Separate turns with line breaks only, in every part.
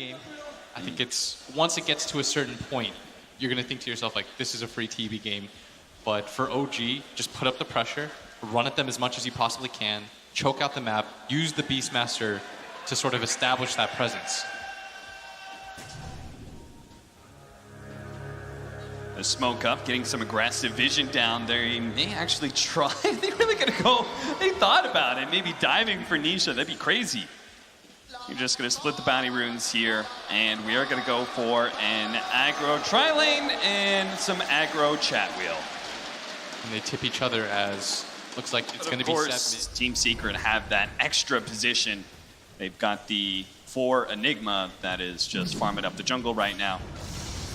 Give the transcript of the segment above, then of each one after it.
game. I think it's, once it gets to a certain point, you're going to think to yourself, like, this is a free TB game. But for OG, just put up the pressure, run at them as much as you possibly can, choke out the map, use the Beastmaster to sort of establish that presence.
The smoke up, getting some aggressive vision down there. He may actually try. They're really going to go. They thought about it. Maybe diving for Nisha. That'd be crazy. You're just going to split the bounty runes here. And we are going to go for an aggro tri-lane and some aggro chat wheel.
And they tip each other as looks like it's going to be
Of course, Team Secret have that extra position. They've got the 4 Enigma that is just farming up the jungle right now.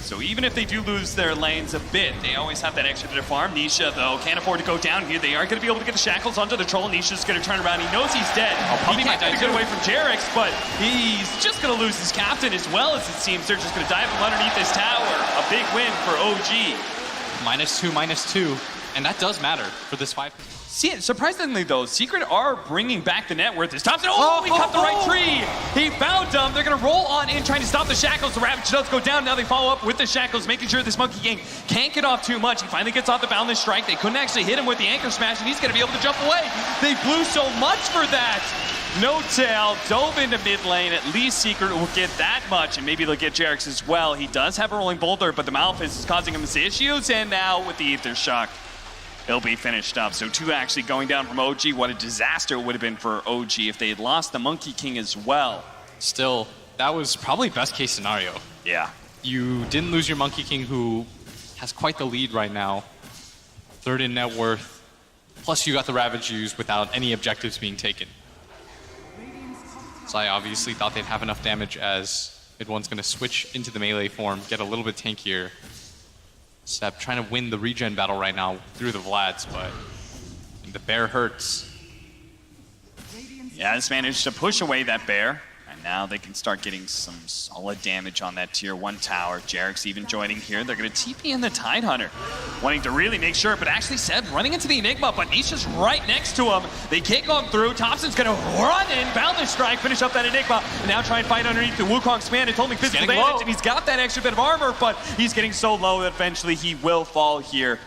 So even if they do lose their lanes a bit, they always have that extra bit of farm. Nisha, though, can't afford to go down here. They are going to be able to get the shackles onto the troll. Nisha's going to turn around. He knows he's dead. He can't get away from Jarex, but he's just going to lose his captain as well, as it seems. They're just going to dive him underneath this tower. A big win for OG.
-2, and that does matter for this 5.
See, surprisingly though, Secret are bringing back the net worth. This Thompson, he cut the right tree. He found them. They're gonna roll on in, trying to stop the shackles. The Ravage does go down. Now they follow up with the shackles, making sure this Monkey King can't get off too much. He finally gets off the Boundless Strike. They couldn't actually hit him with the Anchor Smash, and he's gonna be able to jump away. They blew so much for that. No Tail dove into mid lane. At least Secret will get that much, and maybe they'll get Jarex as well. He does have a rolling boulder, but the Malphite is causing him some issues, and now with the Aether Shock, it'll be finished up. So 2 actually going down from OG. What a disaster it would have been for OG if they had lost the Monkey King as well.
Still, that was probably best case scenario.
Yeah.
You didn't lose your Monkey King, who has quite the lead right now. 3rd in net worth. Plus you got the Ravage used without any objectives being taken. So I obviously thought they'd have enough damage, as mid-one's gonna switch into the melee form, get a little bit tankier. Seb trying to win the regen battle right now through the Vlads, but the bear hurts.
Yeah, has managed to push away that bear. And now they can start getting some solid damage on that tier 1 tower. Jarex even joining here. They're going to TP in the Tidehunter, wanting to really make sure, but actually Seb running into the Enigma, but Nisha's right next to him. They can't go through. Thompson's going to run in, Boundless Strike, finish up that Enigma, and now try and fight underneath the Wukong's command. It's only physical damage, and he's got that extra bit of armor, but he's getting so low that eventually he will fall here.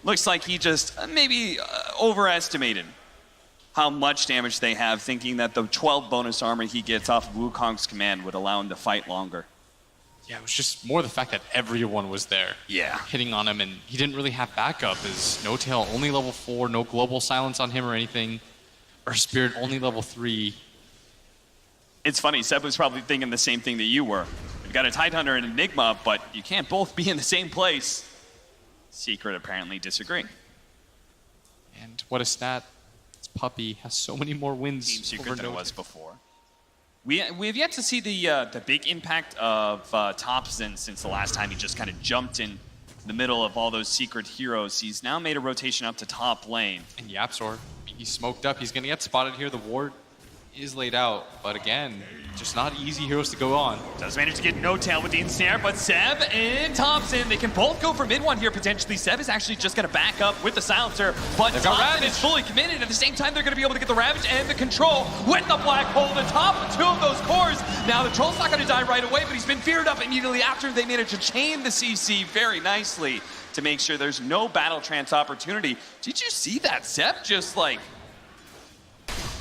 Looks like he just maybe overestimated how much damage they have, thinking that the 12 bonus armor he gets off of Wukong's command would allow him to fight longer.
Yeah, it was just more the fact that everyone was there.
Yeah.
Hitting on him, and he didn't really have backup. As No Tail only level 4, no global silence on him or anything. Or Spirit only level 3.
It's funny, Seb was probably thinking the same thing that you were. You've got a Tidehunter and Enigma, but you can't both be in the same place. Secret apparently disagreeing.
And what a stat. Puppy has so many more wins
Team Secret
over
than it
No
was
Tail.
before. We have yet to see the big impact of Thompson since the last time he just kind of jumped in the middle of all those Secret heroes. He's now made a rotation up to top lane.
And Yapzor, he's smoked up. He's going to get spotted here. The ward is laid out, but again, just not easy heroes to go on.
Does manage to get No Tail with the ensnare, but Seb and Thompson, they can both go for mid one here potentially. Seb is actually just going to back up with the silencer, but Thompson is fully committed. At the same time, they're going to be able to get the Ravage and the control with the Black Hole on the top of 2 of those cores. Now the Troll's not going to die right away, but he's been feared up immediately after. They managed to chain the CC very nicely to make sure there's no battle trance opportunity. Did you see that? Seb just like,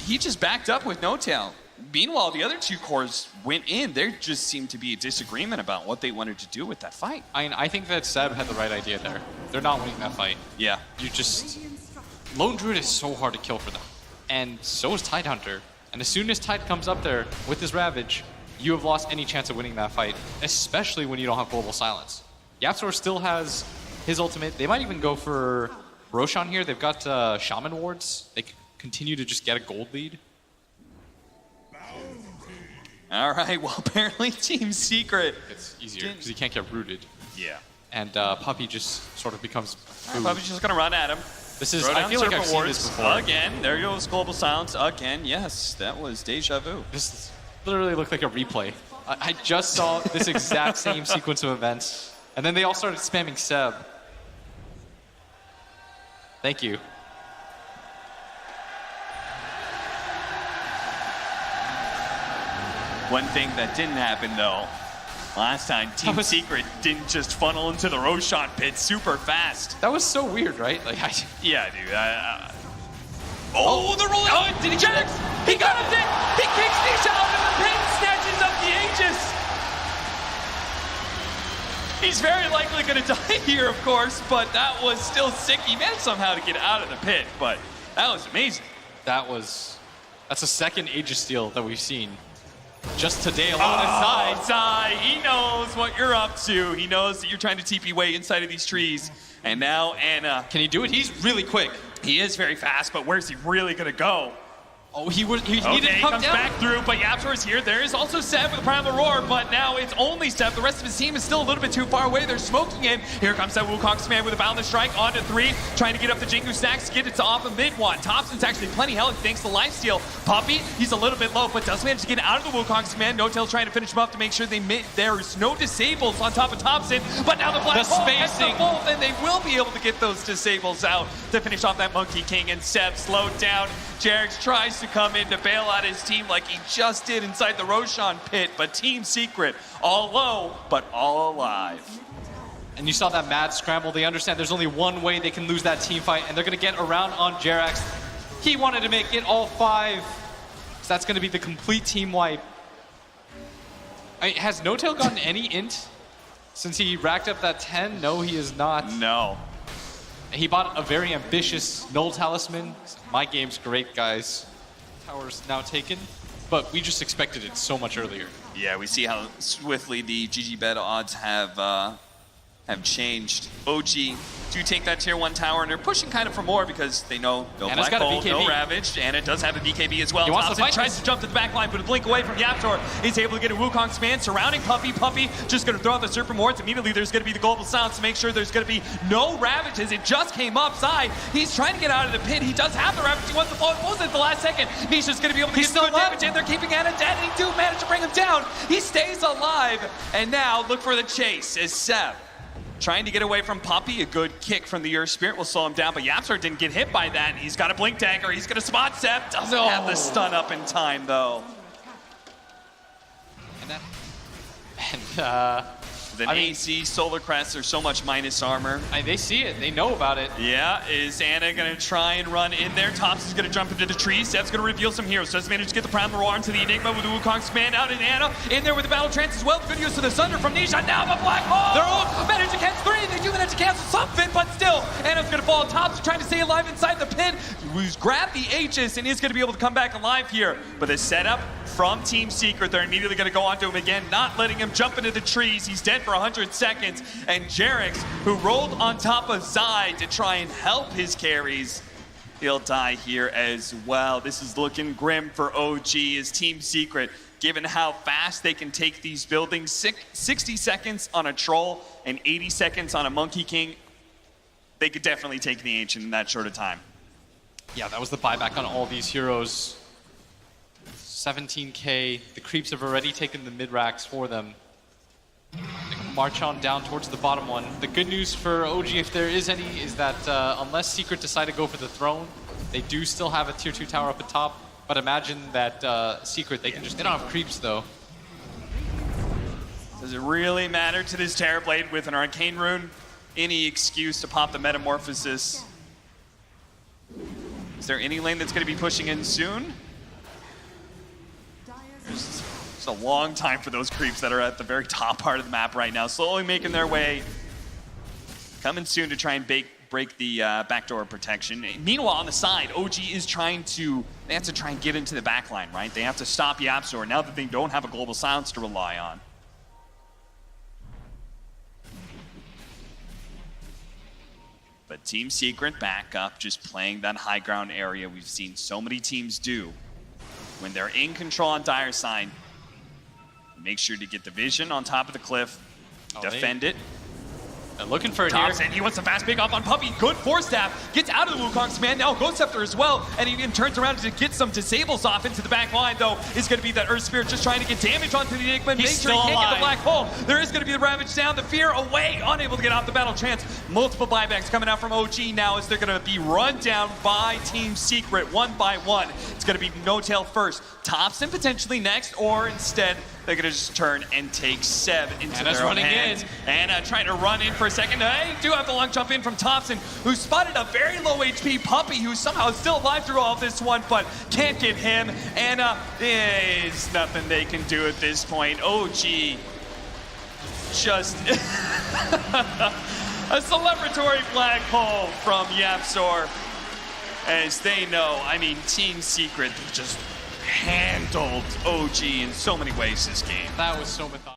he just backed up with No Tail. Meanwhile, the other 2 cores went in. There just seemed to be a disagreement about what they wanted to do with that fight.
I think that Seb had the right idea there. They're not winning that fight.
Yeah.
You just... Lone Druid is so hard to kill for them. And so is Tidehunter. And as soon as Tide comes up there with his Ravage, you have lost any chance of winning that fight, especially when you don't have Global Silence. Yapzor still has his ultimate. They might even go for Roshan here. They've got Shaman wards. They can continue to just get a gold lead.
All right, well, apparently Team Secret.
It's easier because he can't get rooted.
Yeah.
And Puppy just sort of becomes food.
Puppy's just going to run at him.
This is, I feel like I've seen this before.
Again, there goes Global Silence again. Yes, that was deja vu.
This literally looked like a replay. I just saw this exact same sequence of events. And then they all started spamming Seb. Thank you.
One thing that didn't happen, though, last time, Team Secret didn't just funnel into the Roshan pit super fast.
That was so weird, right? Like,
Yeah, dude. Oh, they're rolling. Oh, did he get it? He got it. He kicks Nisha out of the pit, snatches up the Aegis. He's very likely going to die here, of course, but that was still sick. He managed somehow to get out of the pit, but that was amazing.
that's the second Aegis steal that we've seen. Just today alone aside.
Sai, he knows what you're up to. He knows that you're trying to TP way inside of these trees. And now Anna.
Can he do it? He's really quick.
He is very fast, but where's he really going to go?
Oh, he needed to
Okay,
come
comes
down.
back through, but Yapzor is here. There is also Seb with the Primal Roar, but now it's only Seb. The rest of his team is still a little bit too far away. They're smoking him. Here comes that Wukong's man with a Boundless Strike onto 3, trying to get up the Jingu stacks, get it to off of mid one. Thompson's actually plenty healthy thanks to lifesteal. Puppy, he's a little bit low, but does manage to get out of the Wukong's man. No-Tail trying to finish him up to make sure there's no disables on top of Thompson, but now the Black Hole has the bolt, and they will be able to get those disables out to finish off that Monkey King, and Seb slowed down. Jarex tries to come in to bail out his team like he just did inside the Roshan pit, but Team Secret, all low, but all alive.
And you saw that mad scramble. They understand there's only one way they can lose that team fight, and they're going to get around on Jarex. He wanted to make it all 5. So that's going to be the complete team wipe. Has No-Tail gotten any int since he racked up that 10? No, he is not.
No.
He bought a very ambitious Null Talisman. My game's great, guys. Tower's now taken, but we just expected it so much earlier.
Yeah, we see how swiftly the GG bet odds have changed. OG do take that tier 1 tower, and they're pushing kind of for more because they know no
Anna's
Black
got a
Hole, no
BKB.
Ravage, and it does have a BKB as well.
He wants to
Thompson
fight
tries
this.
to jump to the back line, but a blink away from Yapzor. He's able to get a Wukong's man surrounding Puppy. Puppy just going to throw out the Serpent Wards. Immediately there's going to be the Global Sounds to make sure there's going to be no Ravages. It just came upside. He's trying to get out of the pit. He does have the Ravage. He wants to blow it at the last second. Nisha's going to be able to get some good damage in. They're keeping Anna dead, and he do manage to bring him down. He stays alive, and now look for the chase as Seb trying to get away from Puppy. A good kick from the Earth Spirit will slow him down, but Yapzor didn't get hit by that. He's got a Blink Dagger. He's going to spot Seb. Doesn't have the stun up in time, though. The AC Solar Crest, there's so much minus armor.
They see it. They know about it.
Yeah, is Anna going to try and run in there? Thompson's going to jump into the tree. Seb's going to reveal some heroes. Does manage to get the Primal Roar into the Enigma with the Wukong's command out, and Anna in there with the Battle Trance as well. Good use of the Sunder from Nisha. Now the Black Hole! They're all managed to cancel 3. They do manage to cancel something, but still, Anna's going to fall. Thompson trying to stay alive inside the pit. Who's grabbed the Aegis and is going to be able to come back alive here. But the setup from Team Secret, they're immediately going to go onto him again, not letting him jump into the trees. He's dead for 100 seconds. And Jarex, who rolled on top of Zai to try and help his carries, he'll die here as well. This is looking grim for OG as Team Secret, given how fast they can take these buildings. 60 seconds on a Troll and 80 seconds on a Monkey King. They could definitely take the Ancient in that short of time.
Yeah, that was the buyback on all these heroes. 17k. The creeps have already taken the mid racks for them. March on down towards the bottom one. The good news for OG, if there is any, is that unless Secret decide to go for the throne, they do still have a tier 2 tower up at top. But imagine that Secret, they can just, they don't have creeps though.
Does it really matter to this Terrorblade with an Arcane Rune? Any excuse to pop the Metamorphosis? Is there any lane that's going to be pushing in soon? It's a long time for those creeps that are at the very top part of the map right now, slowly making their way. Coming soon to try and break the backdoor protection. Meanwhile, on the side, OG is trying to, they have to try and get into the backline, right? They have to stop Yapzor now that they don't have a Global Silence to rely on. But Team Secret back up, just playing that high ground area we've seen so many teams do. When they're in control on Dire Sign, make sure to get the vision on top of the cliff, defend it.
They're looking for it
Thompson,
here.
he wants a fast pick off on Puppy. Good Force Staff. Gets out of the Wukong's command. Now Ghost Scepter as well. And he even turns around to get some disables off into the back line, though. Is going to be that Earth Spirit just trying to get damage onto the Enigma. Make sure he can't get the Black Hole. There is going to be the Ravage down. The Fear away. Unable to get off the Battle Trance. Multiple buybacks coming out from OG now as they're going to be run down by Team Secret one by one. It's going to be No-Tail first. Thompson potentially next, or instead they're gonna just turn and take Seb into
Anna's
their own
running
hands.
in.
Anna trying to run in for a second. They do have the long jump in from Thompson, who spotted a very low HP Puppy, who's somehow still alive through all of this one, but can't get him. Anna, there's nothing they can do at this point. OG just a celebratory flagpole from Yapzor, as they know, I mean, Team Secret just handled OG in so many ways this game.
That was so methodical.